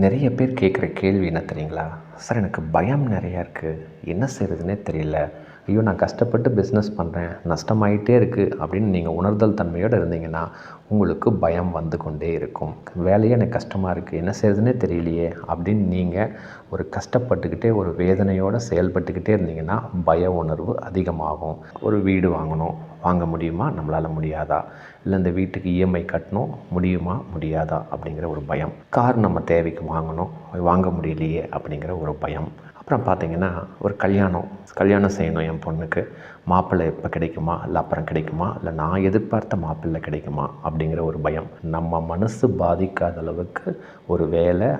நிறைய பேர் கேட்குற கேள்வி என்ன தெரியுங்களா? சார், எனக்கு பயம் நிறையா இருக்குது, என்ன செய்கிறதுனே தெரியல. ஐயோ, நான் கஷ்டப்பட்டு பிஸ்னஸ் பண்ணுறேன், நஷ்டமாயிட்டே இருக்குது அப்படின்னு நீங்கள் உணர்தல் தன்மையோடு இருந்தீங்கன்னா உங்களுக்கு பயம் வந்து கொண்டே இருக்கும். வேலையே எனக்கு கஷ்டமாக இருக்குது, என்ன செய்கிறதுனே தெரியலையே அப்படின்னு நீங்கள் ஒரு கஷ்டப்பட்டுக்கிட்டே ஒரு வேதனையோடு செயல்பட்டுக்கிட்டே இருந்தீங்கன்னா பய உணர்வு அதிகமாகும். ஒரு வீடு வாங்க முடியுமா, நம்மளால் முடியாதா? இல்லை இந்த வீட்டுக்கு இஎம்ஐ கட்டணும், முடியுமா முடியாதா அப்படிங்கிற ஒரு பயம். கார் நம்ம தேவைக்கு வாங்க முடியலையே அப்படிங்கிற ஒரு பயம். அப்புறம் பார்த்திங்கன்னா ஒரு கல்யாணம் செய்யணும் என் பொண்ணுக்கு, மாப்பிள்ளை எப்போ கிடைக்குமா, இல்லை அப்புறம் கிடைக்குமா, இல்லை நான் எதிர்பார்த்த மாப்பிள்ளை கிடைக்குமா அப்படிங்கிற ஒரு பயம். நம்ம மனசு பாதிக்காத அளவுக்கு ஒரு வேலை,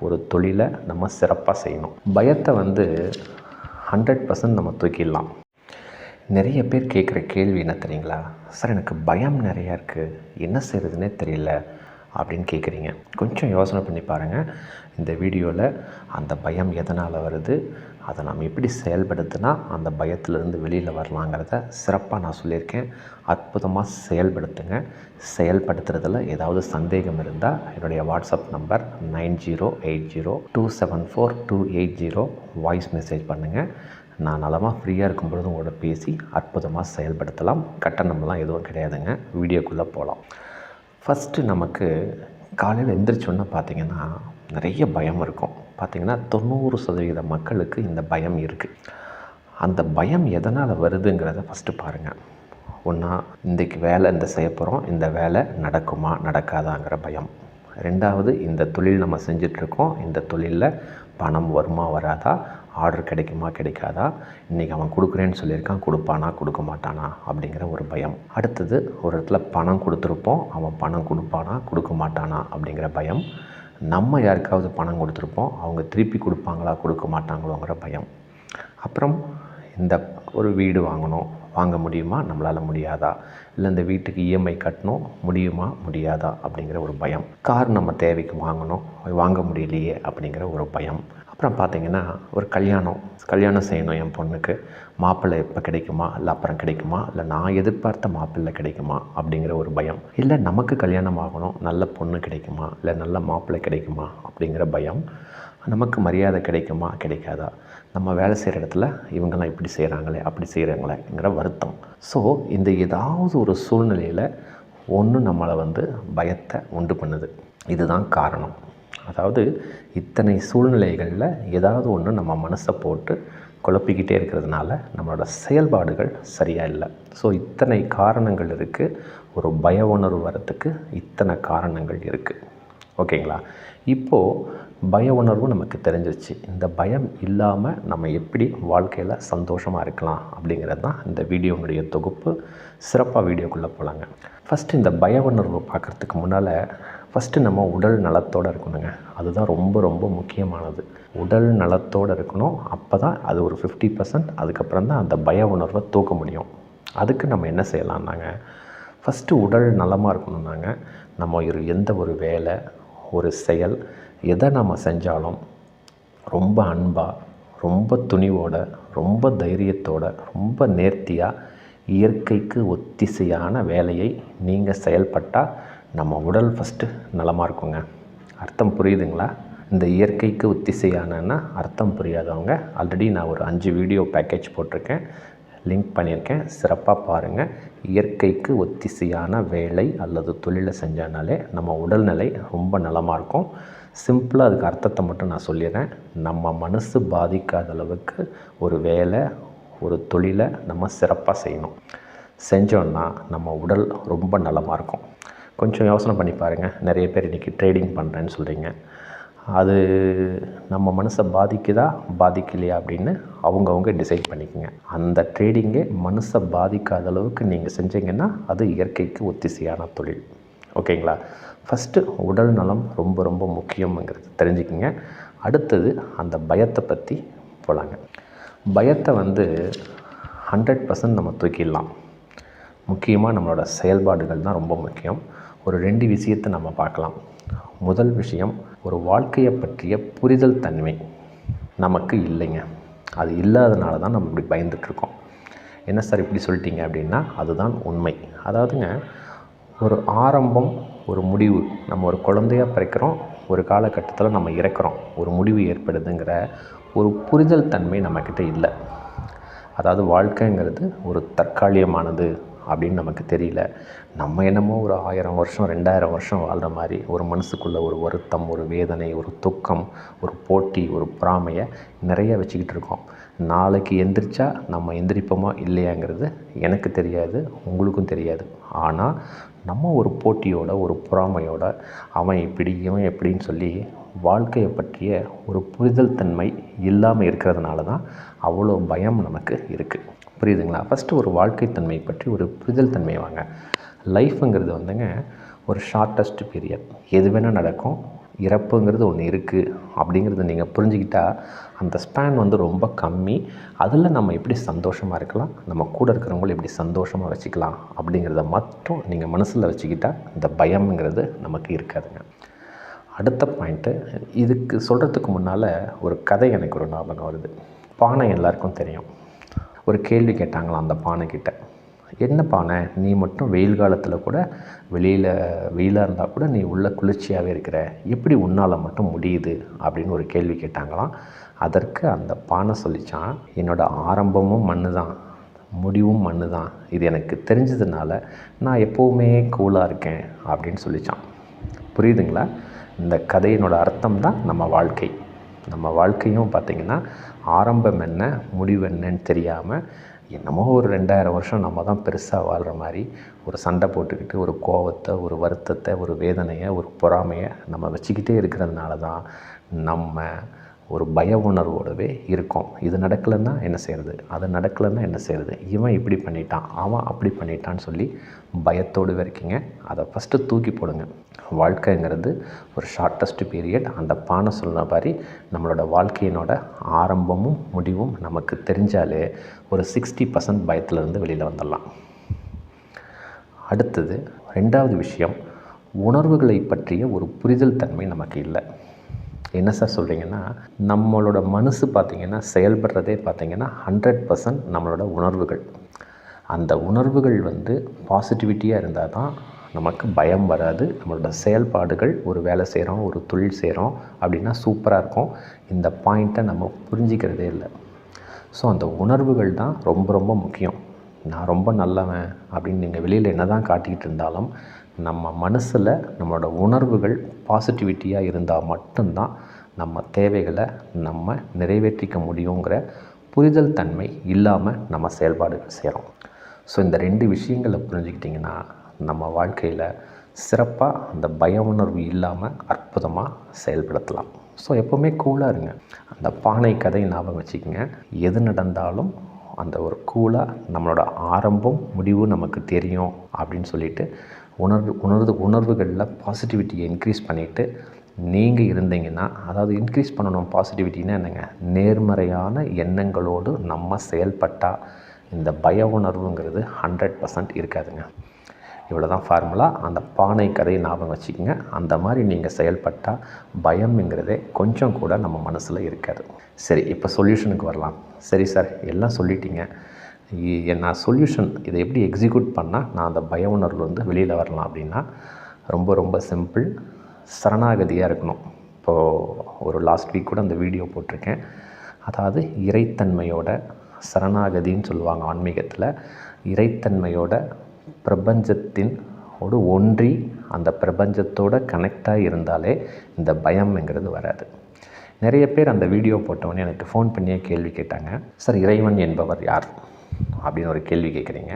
ஒரு தொழிலை நம்ம சிறப்பாக செய்யணும். பயத்தை 100% நம்ம தூக்கிடலாம். நிறைய பேர் கேட்குற கேள்வி என்ன தெரியுங்களா? சார், எனக்கு பயம் நிறையா இருக்குது, என்ன செய்கிறதுனே தெரியல அப்படின்னு கேட்குறீங்க. கொஞ்சம் யோசனை பண்ணி பாருங்கள். இந்த வீடியோவில் அந்த பயம் எதனால் வருது, அதை நம்ம எப்படி செயல்படுத்தினா அந்த பயத்திலேருந்து வெளியில் வரலாங்கிறத சிறப்பாக நான் சொல்லியிருக்கேன். அற்புதமாக செயல்படுத்துங்க. செயல்படுத்துறதில் ஏதாவது சந்தேகம் இருந்தால் என்னுடைய வாட்ஸ்அப் நம்பர் 9080274280 வாய்ஸ் மெசேஜ் பண்ணுங்கள். நான் நலமாக ஃப்ரீயாக இருக்கும்பொழுது உங்களோட பேசி அற்புதமாக செயல்படுத்தலாம். கட்டணம்லாம் எதுவும் கிடையாதுங்க. வீடியோக்குள்ளே போகலாம். ஃபஸ்ட்டு நமக்கு காலையில் எந்திரிச்சோன்னு பார்த்திங்கன்னா நிறைய பயம் இருக்கும். பார்த்திங்கன்னா 90% மக்களுக்கு இந்த பயம் இருக்குது. அந்த பயம் எதனால் வருதுங்கிறத ஃபஸ்ட்டு பாருங்கள். ஒன்றா இன்றைக்கி வேலை செய்ய போகிறோம், இந்த வேலை நடக்குமா நடக்காதாங்கிற பயம். ரெண்டாவது, இந்த தொழில் நம்ம செஞ்சிட்ருக்கோம், இந்த தொழிலில் பணம் வருமா வராதா, ஆர்டர் கிடைக்குமா கிடைக்காதா, இன்றைக்கி அவன் கொடுக்குறேன்னு சொல்லியிருக்கான், கொடுப்பானா கொடுக்க மாட்டானா அப்படிங்கிற ஒரு பயம். அடுத்தது, ஒரு இடத்துல பணம் கொடுத்துருப்போம், அவன் பணம் கொடுப்பானா கொடுக்க மாட்டானா அப்படிங்கிற பயம். நம்ம யாருக்காவது பணம் கொடுத்துருப்போம், அவங்க திருப்பி கொடுப்பாங்களா கொடுக்க மாட்டாங்களோங்கிற பயம். அப்புறம் இந்த ஒரு வீடு வாங்க முடியுமா, நம்மளால் முடியாதா? இல்லை இந்த வீட்டுக்கு இஎம்ஐ கட்டணும், முடியுமா முடியாதா அப்படிங்கிற ஒரு பயம். கார் நம்ம தேவைக்கு வாங்க முடியலையே அப்படிங்கிற ஒரு பயம். அப்புறம் பார்த்திங்கன்னா ஒரு கல்யாணம் செய்யணும் என் பொண்ணுக்கு, மாப்பிள்ளை எப்போ கிடைக்குமா, இல்லை அப்புறம் கிடைக்குமா, இல்லை நான் எதிர்பார்த்த மாப்பிள்ளை கிடைக்குமா அப்படிங்கிற ஒரு பயம். இல்லை நமக்கு கல்யாணம் ஆகணும், நல்ல பொண்ணு கிடைக்குமா, இல்லை நல்ல மாப்பிள்ளை கிடைக்குமா அப்படிங்கிற பயம். நமக்கு மரியாதை கிடைக்குமா கிடைக்காதா, நம்ம வேலை செய்கிற இடத்துல இவங்கெல்லாம் இப்படி செய்கிறாங்களே அப்படி செய்கிறாங்களேங்கிற வருத்தம். ஸோ இந்த ஏதாவது ஒரு சூழ்நிலையில் ஒன்று நம்மளை பயத்தை உண்டு பண்ணுது. இதுதான் காரணம். அதாவது இத்தனை சூழ்நிலைகளில் ஏதாவது ஒன்று நம்ம மனசை போட்டு குழப்பிக்கிட்டே இருக்கிறதுனால நம்மளோட செயல்பாடுகள் சரியாக இல்லை. ஸோ இத்தனை காரணங்கள் இருக்குது. ஒரு பய உணர்வு வரத்துக்கு இத்தனை காரணங்கள் இருக்குது. ஓகேங்களா? இப்போது பய உணர்வு நமக்கு தெரிஞ்சிருச்சு. இந்த பயம் இல்லாமல் நம்ம எப்படி வாழ்க்கையில் சந்தோஷமாக இருக்கலாம் அப்படிங்கிறது தான் இந்த வீடியோனுடைய தொகுப்பு. சிறப்பாக வீடியோக்குள்ளே போகலாங்க. ஃபஸ்ட்டு இந்த பய உணர்வு பார்க்குறதுக்கு முன்னால் ஃபஸ்ட்டு நம்ம உடல் நலத்தோடு இருக்கணுங்க. அதுதான் ரொம்ப ரொம்ப முக்கியமானது. உடல் நலத்தோடு இருக்கணும். அப்போ தான் அது ஒரு 50%. அதுக்கப்புறம் தான் அந்த பய உணர்வை தூக்க முடியும். அதுக்கு நம்ம என்ன செய்யலாம்னாங்க, ஃபஸ்ட்டு உடல் நலமாக இருக்கணும்னாங்க, நம்ம எந்த ஒரு வேலை, ஒரு செயல், எதை நம்ம செஞ்சாலும் ரொம்ப அன்பாக, ரொம்ப துணிவோட, ரொம்ப தைரியத்தோட, ரொம்ப நேர்த்தியாக, இயற்கைக்கு ஒத்திசையான வேலையை நீங்கள் செயல்பட்டால் நம்ம உடல் ஃபஸ்ட்டு நலமாக இருக்குங்க. அர்த்தம் புரியுதுங்களா? இந்த இயற்கைக்கு ஒத்திசையானன்னா அர்த்தம் புரியாதவங்க ஆல்ரெடி நான் ஒரு 5 வீடியோ பேக்கேஜ் போட்டிருக்கேன், லிங்க் பண்ணியிருக்கேன், சிறப்பாக பாருங்கள். இயற்கைக்கு ஒத்திசையான வேலை அல்லது தொழிலை செஞ்சானாலே நம்ம உடல்நிலை ரொம்ப நலமாக இருக்கும். சிம்பிளாக அதுக்கு அர்த்தத்தை மட்டும் நான் சொல்லிடுறேன். நம்ம மனசு பாதிக்காத அளவுக்கு ஒரு வேலை, ஒரு தொழிலை நம்ம சிறப்பாக செய்யணும். செஞ்சோன்னா நம்ம உடல் ரொம்ப நலமாக இருக்கும். கொஞ்சம் யோசனை பண்ணி பாருங்கள். நிறைய பேர் இன்றைக்கி ட்ரேடிங் பண்ணுறேன்னு சொல்கிறீங்க. அது நம்ம மனசை பாதிக்குதா பாதிக்கலையா அப்படின்னு அவங்கவுங்க டிசைட் பண்ணிக்கோங்க. அந்த ட்ரேடிங்கே மனசை பாதிக்காத அளவுக்கு நீங்கள் செஞ்சீங்கன்னா அது இயற்கைக்கு ஒத்திசையான தொழில். ஓகேங்களா? ஃபஸ்ட்டு உடல் நலம் ரொம்ப ரொம்ப முக்கியங்கிறது தெரிஞ்சுக்கிங்க. அடுத்தது அந்த பயத்தை பற்றி போகலாங்க. பயத்தை 100% நம்ம தூக்கிடலாம். முக்கியமாக நம்மளோட செயல்பாடுகள் தான் ரொம்ப முக்கியம். ஒரு 2 விஷயத்தை நம்ம பார்க்கலாம். முதல் விஷயம், ஒரு வாழ்க்கையை பற்றிய புரிதல் தன்மை நமக்கு இல்லைங்க. அது இல்லாதனால தான் நம்ம இப்படி பயந்துட்டுருக்கோம். என்ன சார் இப்படி சொல்லிட்டீங்க அப்படின்னா அதுதான் உண்மை. அதாவதுங்க, ஒரு ஆரம்பம், ஒரு முடிவு. நம்ம ஒரு குழந்தையாக பிறக்கிறோம், ஒரு காலகட்டத்தில் நம்ம இறக்குறோம், ஒரு முடிவு ஏற்படுதுங்கிற ஒரு புரிதல் தன்மை நம்மக்கிட்ட இல்லை. அதாவது வாழ்க்கைங்கிறது ஒரு தற்காலிகமானது அப்படின்னு நமக்கு தெரியல. நம்ம என்னமோ ஒரு 1000 வருஷம் 2000 வருஷம் வாழ்கிற மாதிரி ஒரு மனசுக்குள்ளே ஒரு வருத்தம், ஒரு வேதனை, ஒரு துக்கம், ஒரு போட்டி, ஒரு பொறாமையை நிறைய வச்சுக்கிட்டு இருக்கோம். நாளைக்கு எந்திரிச்சா நம்ம எந்திரிப்போமா இல்லையாங்கிறது எனக்கு தெரியாது, உங்களுக்கும் தெரியாது. ஆனால் நம்ம ஒரு போட்டியோட, ஒரு பொறாமையோட அவன் இப்படி இவன் எப்படின்னு சொல்லி வாழ்க்கையை பற்றிய ஒரு புரிதல் தன்மை இல்லாமல் இருக்கிறதுனால தான் அவ்வளோ பயம் நமக்கு இருக்குது. புரியுதுங்களா? ஃபஸ்ட்டு ஒரு வாழ்க்கை தன்மை பற்றி ஒரு புரிதல் தன்மை வாங்க. லைஃப்புங்கிறது வந்துங்க ஒரு ஷார்ட்டஸ்ட் பீரியட். எது வேணால் நடக்கும். இறப்புங்கிறது ஒன்று இருக்குது அப்படிங்கிறத நீங்கள் புரிஞ்சுக்கிட்டால் அந்த ஸ்பேன் வந்து ரொம்ப கம்மி. அதில் நம்ம எப்படி சந்தோஷமாக இருக்கலாம், நம்ம கூட இருக்கிறவங்களும் எப்படி சந்தோஷமாக வச்சுக்கலாம் அப்படிங்கிறத மட்டும் நீங்கள் மனசில் வச்சுக்கிட்டால் இந்த பயம்ங்கிறது நமக்கு இருக்காதுங்க. அடுத்த பாயிண்ட்டு, இதுக்கு சொல்கிறதுக்கு முன்னால் ஒரு கதை எனக்கு ஒரு ஞாபகம் வருது. பானை எல்லாருக்கும் தெரியும். ஒரு கேள்வி கேட்டாங்களாம் அந்த பானைக்கிட்ட, என்ன பானை, நீ மட்டும் வெயில் காலத்தில் கூட வெயிலாக இருந்தால் கூட நீ உள்ள குளிர்ச்சியாகவே இருக்கிற, எப்படி உன்னால் மட்டும் முடியுது அப்படின்னு ஒரு கேள்வி கேட்டாங்களாம். அதற்கு அந்த பானை சொல்லிச்சான், என்னோட ஆரம்பமும் மண்ணு தான், முடிவும் மண்ணு தான், இது எனக்கு தெரிஞ்சதுனால நான் எப்போவுமே கூலாக இருக்கேன் அப்படின்னு சொல்லிச்சான். புரியுதுங்களா? இந்த கதையினோட அர்த்தம் தான் நம்ம வாழ்க்கை. நம்ம வாழ்க்கையும் பார்த்திங்கன்னா ஆரம்பம் என்ன முடிவு என்னன்னு தெரியாமல் என்னமோ ஒரு 2000 வருஷம் நம்ம தான் பெருசாக வாழ்கிற மாதிரி ஒரு சண்டை போட்டுக்கிட்டு ஒரு கோபத்தை, ஒரு வருத்தத்தை, ஒரு வேதனையை, ஒரு பொறாமையை நம்ம வச்சுக்கிட்டே இருக்கிறதுனால தான் நம்ம ஒரு பய உணர்வோடவே இருக்கோம். இது நடக்கலைன்னா என்ன செய்கிறது, அது நடக்கலைன்னா என்ன செய்கிறது, இவன் இப்படி பண்ணிட்டான், அவன் அப்படி பண்ணிட்டான்னு சொல்லி பயத்தோடு இருக்கீங்க. அதை ஃபஸ்ட்டு தூக்கி போடுங்க. வாழ்க்கைங்கிறது ஒரு ஷார்ட்டஸ்ட் பீரியட். அந்த பானை சொன்ன மாதிரி நம்மளோட வாழ்க்கையினோட ஆரம்பமும் முடிவும் நமக்கு தெரிஞ்சாலே ஒரு 60% பயத்திலேருந்து வெளியில் வந்துடலாம். அடுத்தது 2வது விஷயம், உணர்வுகளை பற்றிய ஒரு புரிதல் தன்மை நமக்கு இல்லை. என்ன சார் சொல்கிறீங்கன்னா, நம்மளோட மனசு பார்த்திங்கன்னா செயல்படுறதே பார்த்திங்கன்னா 100% நம்மளோட உணர்வுகள். அந்த உணர்வுகள் வந்து பாசிட்டிவிட்டியாக இருந்தால் தான் நமக்கு பயம் வராது. நம்மளோட செயல்பாடுகள், ஒரு வேலை செய்கிறோம், ஒரு தொழில் செய்கிறோம் அப்படின்னா சூப்பராக இருக்கும். இந்த பாயிண்ட்டை நம்ம புரிஞ்சிக்கிறதே இல்லை. ஸோ அந்த உணர்வுகள் தான் ரொம்ப ரொம்ப முக்கியம். நான் ரொம்ப நல்லவன் அப்படின்னு நீங்கள் வெளியில் என்ன தான் காட்டிக்கிட்டு இருந்தாலும் நம்ம மனசில் நம்மளோட உணர்வுகள் பாசிட்டிவிட்டியாக இருந்தால் மட்டும்தான் நம்ம தேவைகளை நம்ம நிறைவேற்றிக்க முடியுங்கிற புரிதல் தன்மை இல்லாமல் நம்ம செயல்பாடுகள் செய்கிறோம். ஸோ இந்த 2 விஷயங்களை புரிஞ்சுக்கிட்டிங்கன்னா நம்ம வாழ்க்கையில் சிறப்பாக அந்த பய உணர்வு இல்லாமல் அற்புதமாக செயல்படுத்தலாம். ஸோ எப்போவுமே கூலாக இருங்க. அந்த பானை கதை ஞாபகம் வச்சுக்கோங்க. எது நடந்தாலும் அந்த ஒரு கூலாக நம்மளோட ஆரம்பம் முடிவு நமக்கு தெரியும் அப்படின்னு சொல்லிட்டு உணர்வுகளில் பாசிட்டிவிட்டியை இன்க்ரீஸ் பண்ணிவிட்டு நீங்கள் இருந்தீங்கன்னா, அதாவது இன்க்ரீஸ் பண்ணணும் பாசிட்டிவிட்டின்னா என்னங்க, நேர்மறையான எண்ணங்களோடு நம்ம செயல்பட்டால் இந்த பய உணர்வுங்கிறது 100% இருக்காதுங்க. இவ்வளோ தான் ஃபார்முலா. அந்த பானை கதையை ஞாபகம் வச்சுக்கோங்க. அந்த மாதிரி நீங்கள் செயல்பட்டால் பயம்ங்கிறதே கொஞ்சம் கூட நம்ம மனசில் இருக்காது. சரி, இப்போ சொல்யூஷனுக்கு வரலாம். சரி சார், எல்லாம் சொல்லிட்டீங்க, நான் சொல்யூஷன் இதை எப்படி எக்ஸிக்யூட் பண்ணால் நான் அந்த பய உணர்வுலேருந்து வெளியில் வரலாம் அப்படின்னா ரொம்ப ரொம்ப சிம்பிள். சரணாகதியாக இருக்கணும். இப்போது ஒரு லாஸ்ட் வீக் கூட அந்த வீடியோ போட்டிருக்கேன். அதாவது இறைத்தன்மையோட சரணாகதின்னு சொல்லுவாங்க ஆன்மீகத்தில். இறைத்தன்மையோட பிரபஞ்சத்தின் ஒன்றி அந்த பிரபஞ்சத்தோட கனெக்டாக இருந்தாலே இந்த பயம்ங்கிறது வராது. நிறைய பேர் அந்த வீடியோ போட்டவொடனே எனக்கு ஃபோன் பண்ணியே கேள்வி கேட்டாங்க. சார், இறைவன் என்பவர் யார் அப்படின்னு ஒரு கேள்வி கேட்குறீங்க.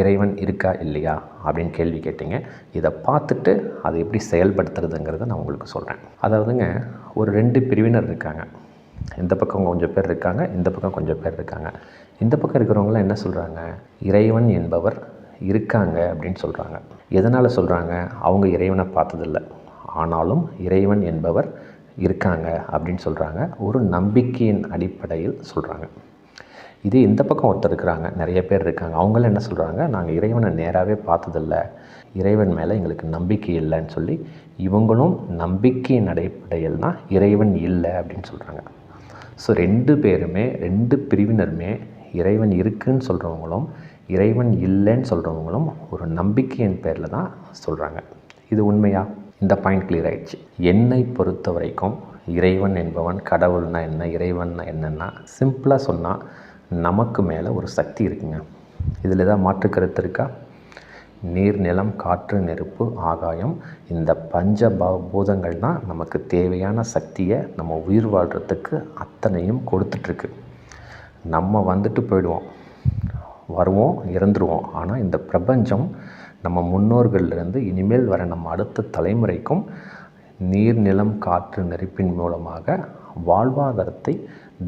இறைவன் இருக்கா இல்லையா அப்படின்னு கேள்வி கேட்டீங்க. இதை பார்த்துட்டு அதை எப்படி செயல்படுத்துறதுங்கிறத நான் உங்களுக்கு சொல்கிறேன். அதாவதுங்க, ஒரு 2 பிரிவினர் இருக்காங்க. இந்த பக்கம் கொஞ்சம் பேர் இருக்காங்க, இந்த பக்கம் கொஞ்சம் பேர் இருக்காங்க. இந்த பக்கம் இருக்கிறவங்களாம் என்ன சொல்கிறாங்க, இறைவன் என்பவர் இருக்காங்க அப்படின்னு சொல்கிறாங்க. எதனால் சொல்கிறாங்க, அவங்க இறைவனை பார்த்ததில்லை, ஆனாலும் இறைவன் என்பவர் இருக்காங்க அப்படின்னு சொல்கிறாங்க. ஒரு நம்பிக்கையின் அடிப்படையில் சொல்கிறாங்க. இதே இந்த பக்கம் ஒருத்தர் இருக்கிறாங்க, நிறைய பேர் இருக்காங்க. அவங்களும் என்ன சொல்கிறாங்க, நாங்கள் இறைவனை நேராகவே பார்த்ததில்லை, இறைவன் மேலே எங்களுக்கு நம்பிக்கை இல்லைன்னு சொல்லி இவங்களும் நம்பிக்கையின் அடிப்படையில் தான் இறைவன் இல்லை அப்படின்னு சொல்கிறாங்க. ஸோ 2 பேருமே, 2 பிரிவினருமே இறைவன் இருக்குன்னு சொல்கிறவங்களும் இறைவன் இல்லைன்னு சொல்கிறவங்களும் ஒரு நம்பிக்கையின் பேரில் தான் சொல்கிறாங்க. இது உண்மையா? இந்த பாயிண்ட் கிளியர் ஆகிடுச்சு. என்னை பொறுத்த வரைக்கும் இறைவன் என்பவன், கடவுள்னா என்ன, இறைவன்னா என்னென்னா, சிம்பிளாக சொன்னால் நமக்கு மேலே ஒரு சக்தி இருக்குங்க. இதில் ஏதாவது மாற்று கருத்து இருக்கா? நீர், நிலம், காற்று, நெருப்பு, ஆகாயம், இந்த பூதங்கள் தான் நமக்கு தேவையான சக்தியை நம்ம உயிர் வாழ்கிறதுக்கு அத்தனையும் கொடுத்துட்ருக்கு. நம்ம வந்துட்டு போயிடுவோம், வருவோம், இறந்துருவோம். ஆனால் இந்த பிரபஞ்சம் நம்ம முன்னோர்கள்லேருந்து இனிமேல் வர நம்ம அடுத்த தலைமுறைக்கும் நீர், நிலம், காற்று, நெருப்பின் மூலமாக வாழ்வாதாரத்தை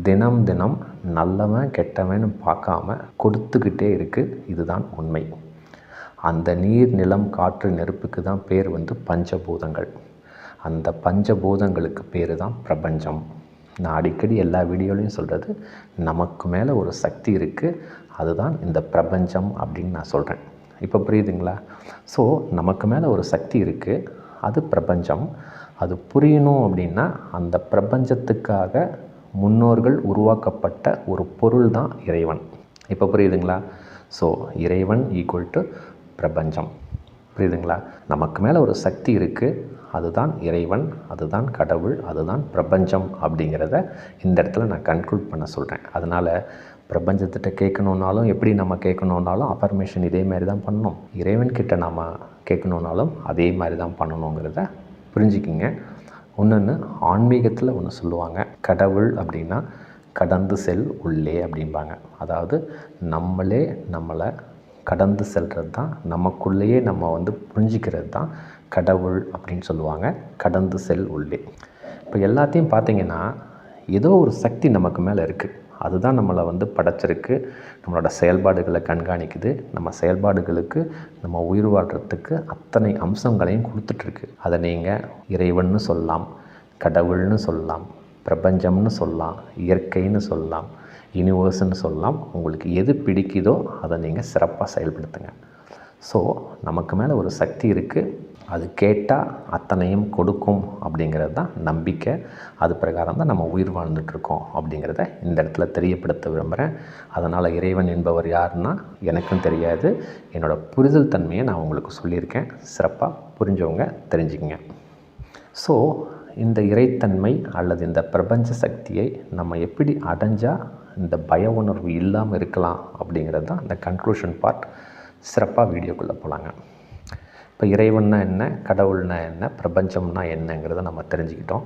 தினம் தினம் நல்லவன் கெட்டவன் பார்க்காம கொடுத்துக்கிட்டே இருக்குது. இதுதான் உண்மை. அந்த நீர், நிலம், காற்று, நெருப்புக்கு தான் பேர் பஞ்சபூதங்கள். அந்த பஞ்சபூதங்களுக்கு பேர் தான் பிரபஞ்சம். நான் அடிக்கடி எல்லா வீடியோலையும் சொல்கிறது, நமக்கு மேலே ஒரு சக்தி இருக்குது, அதுதான் இந்த பிரபஞ்சம் அப்படின்னு நான் சொல்கிறேன். இப்போ புரியுதுங்களா? ஸோ நமக்கு மேலே ஒரு சக்தி இருக்குது, அது பிரபஞ்சம். அது புரியணும் அப்படின்னா அந்த பிரபஞ்சத்துக்காக முன்னோர்கள் உருவாக்கப்பட்ட ஒரு பொருள் தான் இறைவன். இப்போ புரியுதுங்களா? ஸோ இறைவன் ஈக்குவல் டு பிரபஞ்சம். புரியுதுங்களா? நமக்கு மேலே ஒரு சக்தி இருக்குது, அதுதான் இறைவன், அதுதான் கடவுள், அதுதான் பிரபஞ்சம் அப்படிங்கிறத இந்த இடத்துல நான் கன்க்ளூட் பண்ண சொல்கிறேன். அதனால் பிரபஞ்சத்திட்ட கேட்கணுன்னாலும் எப்படி நம்ம கேட்கணுன்னாலும் அஃபர்மேஷன் இதே மாதிரி தான் பண்ணணும். இறைவன்கிட்ட நம்ம கேட்கணுன்னாலும் அதே மாதிரி தான் பண்ணணுங்கிறத புரிஞ்சுக்கிங்க. ஒன்று ஆன்மீகத்தில் ஒன்று சொல்லுவாங்க, கடவுள் அப்படின்னா கடந்து செல் உள்ளே அப்படிம்பாங்க. அதாவது நம்மளே நம்மளை கடந்து செல்கிறது தான், நமக்குள்ளேயே நம்ம புரிஞ்சிக்கிறது தான் கடவுள் அப்படின்னு சொல்லுவாங்க. கடந்து செல் உள்ளே. இப்போ எல்லாத்தையும் பார்த்திங்கன்னா ஏதோ ஒரு சக்தி நமக்கு மேலே இருக்குது, அதுதான் நம்மளை படைச்சிருக்கு, நம்மளோட செயல்பாடுகளை கண்காணிக்குது, நம்ம செயல்பாடுகளுக்கு நம்ம உயிர் வாழ்கிறதுக்கு அத்தனை அம்சங்களையும் கொடுத்துட்ருக்கு. அதை நீங்கள் இறைவன்னு சொல்லலாம், கடவுள்னு சொல்லலாம், பிரபஞ்சம்னு சொல்லலாம், இயற்கைன்னு சொல்லலாம், யூனிவர்ஸ்ன்னு சொல்லலாம். உங்களுக்கு எது பிடிக்குதோ அதை நீங்கள் சிறப்பாக செயல்படுத்துங்க. ஸோ நமக்கு மேலே ஒரு சக்தி இருக்குது, அது கேட்டால் அத்தனையும் கொடுக்கும் அப்படிங்கிறது தான் நம்பிக்கை. அது பிரகாரம் தான் நம்ம உயிர் வாழ்ந்துட்டுருக்கோம் அப்படிங்கிறத இந்த இடத்துல தெரியப்படுத்த விரும்புகிறேன். அதனால் இறைவன் என்பவர் யாருன்னா எனக்கும் தெரியாது, என்னோடய புரிதல் தன்மையை நான் உங்களுக்கு சொல்லியிருக்கேன். சிறப்பாக புரிஞ்சவங்க தெரிஞ்சுக்கங்க. ஸோ இந்த இறைத்தன்மை அல்லது இந்த பிரபஞ்ச சக்தியை நம்ம எப்படி அடைஞ்சால் இந்த பய உணர்வு இல்லாமல் இருக்கலாம் அப்படிங்கிறது தான் இந்த கன்க்ளூஷன் பார்ட். சிறப்பாக வீடியோக்குள்ளே போகலாங்க. இப்போ இறைவன்னா என்ன, கடவுள்னா என்ன, பிரபஞ்சம்னா என்னங்கிறத நம்ம தெரிஞ்சுக்கிட்டோம்.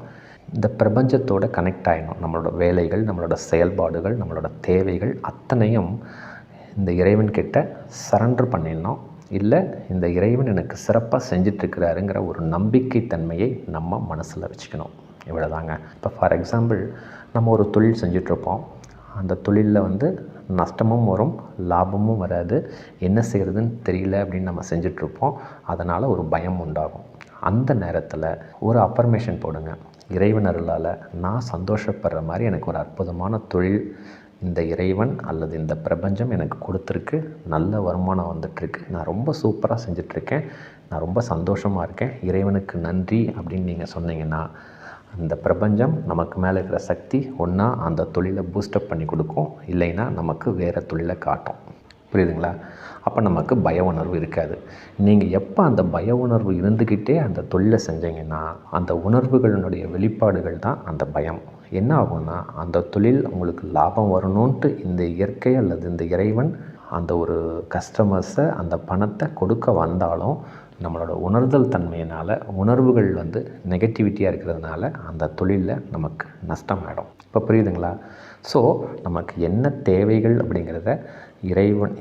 இந்த பிரபஞ்சத்தோடு கனெக்ட் ஆகிடணும். நம்மளோட வேலைகள், நம்மளோட செயல்பாடுகள், நம்மளோட தேவைகள் அத்தனையும் இந்த இறைவன்கிட்ட சரண்டர் பண்ணிடணும். இல்லை இந்த இறைவன் எனக்கு சிறப்பாக செஞ்சிட்ருக்கிறாருங்கிற ஒரு நம்பிக்கை தன்மையை நம்ம மனசில் வச்சுக்கணும். இவ்வளோதாங்க. இப்போ ஃபார் எக்ஸாம்பிள் நம்ம ஒரு தொழில் செஞ்சிட்ருப்போம், அந்த தொழிலில் நஷ்டமும் வரும், லாபமும் வராது, என்ன செய்கிறதுன்னு தெரியல அப்படின்னு நம்ம செஞ்சிட்ருப்போம். அதனால் ஒரு பயம் உண்டாகும். அந்த நேரத்தில் ஒரு அஃபர்மேஷன் போடுங்க, இறைவன் அருளால் நான் சந்தோஷப்படுற மாதிரி எனக்கு ஒரு அற்புதமான தொழில் இந்த இறைவன் அல்லது இந்த பிரபஞ்சம் எனக்கு கொடுத்துருக்கு, நல்ல வருமானம் வந்துட்டுருக்கு, நான் ரொம்ப சூப்பராக செஞ்சிட்ருக்கேன், நான் ரொம்ப சந்தோஷமாக இருக்கேன், இறைவனுக்கு நன்றி அப்படின்னு நீங்கள் சொன்னீங்கன்னா அந்த பிரபஞ்சம் நமக்கு மேலே இருக்கிற சக்தி ஒன்றா அந்த தொழிலை பூஸ்டப் பண்ணி கொடுக்கும், இல்லைன்னா நமக்கு வேறு தொழிலை காட்டும். புரியுதுங்களா? அப்போ நமக்கு பய உணர்வு இருக்காது. நீங்கள் எப்போ அந்த பய உணர்வு இருந்துக்கிட்டே அந்த தொழிலை செஞ்சீங்கன்னா அந்த உணர்வுகளினுடைய வெளிப்பாடுகள் தான் அந்த பயம். என்ன ஆகும்னா அந்த தொழில் உங்களுக்கு லாபம் வரணுன்ட்டு இந்த இயற்கை அல்லது இந்த இறைவன் அந்த ஒரு கஸ்டமர்ஸை அந்த பணத்தை கொடுக்க வந்தாலும் நம்மளோட உணர்தல் தன்மையினால் உணர்வுகள் நெகட்டிவிட்டியாக இருக்கிறதுனால அந்த தொழிலில் நமக்கு நஷ்டம் ஆகிடும். இப்போ புரியுதுங்களா? ஸோ நமக்கு என்ன தேவைகள் அப்படிங்கிறத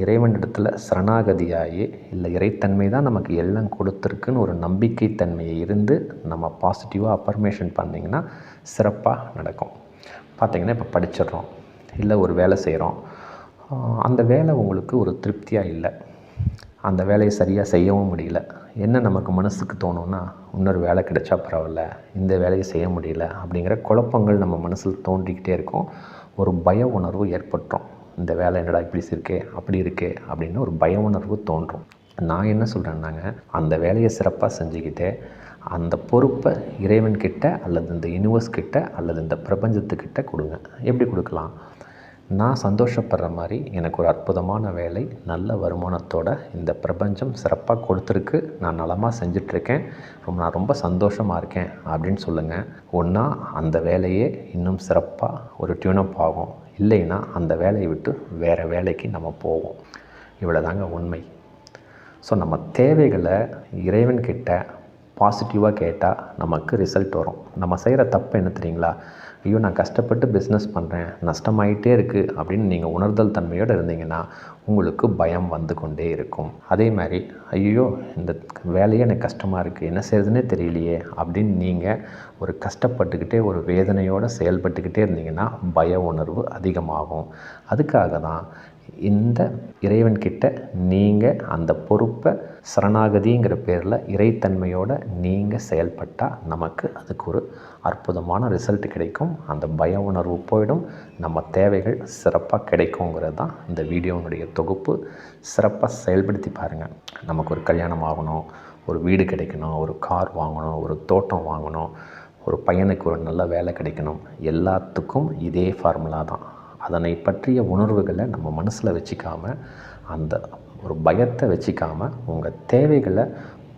இறைவனிடத்தில் சரணாகதியாகி இல்லை இறைத்தன்மை தான் நமக்கு எல்லாம் கொடுத்துருக்குன்னு ஒரு நம்பிக்கை தன்மையை இருந்து நம்ம பாசிட்டிவாக அஃபர்மேஷன் பண்ணிங்கன்னா சிறப்பாக நடக்கும். பார்த்திங்கன்னா இப்போ படிச்சிடுறோம், இல்லை ஒரு வேலை செய்கிறோம், அந்த வேலை உங்களுக்கு ஒரு திருப்தியாக இல்லை, அந்த வேலையை சரியாக செய்யவும் முடியல. என்ன நமக்கு மனசுக்கு தோணுன்னா, இன்னொரு வேலை கிடைச்சா பரவாயில்ல, இந்த வேலையை செய்ய முடியல அப்படிங்கிற குழப்பங்கள் நம்ம மனசில் தோன்றிக்கிட்டே இருக்கும். ஒரு பய உணர்வு ஏற்பட்டுரும். இந்த வேலை என்னடா இப்படி இருக்கே, அப்படி இருக்கே அப்படின்னு ஒரு பய உணர்வு தோன்றும். நான் என்ன சொல்கிறேன்னாங்க, அந்த வேலையை சிறப்பாக செஞ்சுக்கிட்டே அந்த பொறுப்பை இறைவன்கிட்ட அல்லது இந்த யூனிவர்ஸ் கிட்ட அல்லது இந்த பிரபஞ்சத்துக்கிட்ட கொடுங்க. எப்படி கொடுக்கலாம்? நான் சந்தோஷப்படுற மாதிரி எனக்கு ஒரு அற்புதமான வேலை, நல்ல வருமானத்தோட இந்த பிரபஞ்சம் சிறப்பாக கொடுத்துருக்கு. நான் நலமாக செஞ்சிட்ருக்கேன். நான் ரொம்ப சந்தோஷமாக இருக்கேன் அப்படின்னு சொல்லுங்கள். ஒன்றா அந்த வேலையே இன்னும் சிறப்பாக ஒரு டியூனப் ஆகும். இல்லைன்னா அந்த வேலையை விட்டு வேறு வேலைக்கு நம்ம போவோம். இவ்வளோ தாங்க உண்மை. ஸோ நம்ம தேவைகளை இறைவன்கிட்ட பாசிட்டிவாக கேட்டால் நமக்கு ரிசல்ட் வரும். நம்ம செய்கிற தப்பு என்ன தெரியுங்களா? ஐயோ, நான் கஷ்டப்பட்டு பிஸ்னஸ் பண்ணுறேன், நஷ்டமாயிட்டே இருக்குது அப்படின்னு நீங்கள் உணர்தல் தன்மையோடு இருந்தீங்கன்னா உங்களுக்கு பயம் வந்து கொண்டே இருக்கும். அதே மாதிரி ஐயோ, இந்த வேலையே எனக்கு கஷ்டமாக இருக்குது, என்ன செய்கிறதுனே தெரியலையே அப்படின்னு நீங்கள் ஒரு கஷ்டப்பட்டுக்கிட்டே ஒரு வேதனையோடு செயல்பட்டுக்கிட்டே இருந்தீங்கன்னா பய உணர்வு அதிகமாகும். அதுக்காக தான் இந்த இறைவன்கிட்ட நீங்கள் அந்த பொறுப்பை சரணாகதிங்கிற பேரில் இறைத்தன்மையோடு நீங்கள் செயல்பட்டால் நமக்கு அதுக்கு ஒரு அற்புதமான ரிசல்ட் கிடைக்கும். அந்த பய உணர்வு போயிடும், நம்ம தேவைகள் சிறப்பாக கிடைக்குங்கிறது தான் இந்த வீடியோனுடைய தொகுப்பு. சிறப்பாக செயல்படுத்தி பாருங்கள். நமக்கு ஒரு கல்யாணம் ஆகணும், ஒரு வீடு கிடைக்கணும், ஒரு கார் வாங்கணும், ஒரு தோட்டம் வாங்கணும், ஒரு பையனுக்கு ஒரு நல்ல வேலை கிடைக்கணும், எல்லாத்துக்கும் இதே ஃபார்முலா தான். அதனை பற்றிய உணர்வுகளை நம்ம மனசில் வச்சுக்காமல், அந்த ஒரு பயத்தை வச்சுக்காமல், உங்கள் தேவைகளை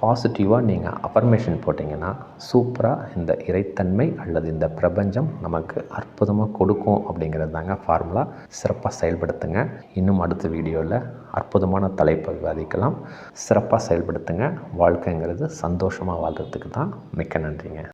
பாசிட்டிவாக நீங்கள் அஃபர்மேஷன் போட்டிங்கன்னா சூப்பராக இந்த இறைத்தன்மை அல்லது இந்த பிரபஞ்சம் நமக்கு அற்புதமாக கொடுக்கும். அப்படிங்கிறது தாங்க ஃபார்முலா. சிறப்பாக செயல்படுத்துங்க. இன்னும் அடுத்த வீடியோவில் அற்புதமான தலைப்பை விவாதிக்கலாம். சிறப்பாக செயல்படுத்துங்க. வாழ்க்கைங்கிறது சந்தோஷமாக வாழ்கிறதுக்கு தான். மிக்க நன்றிங்க.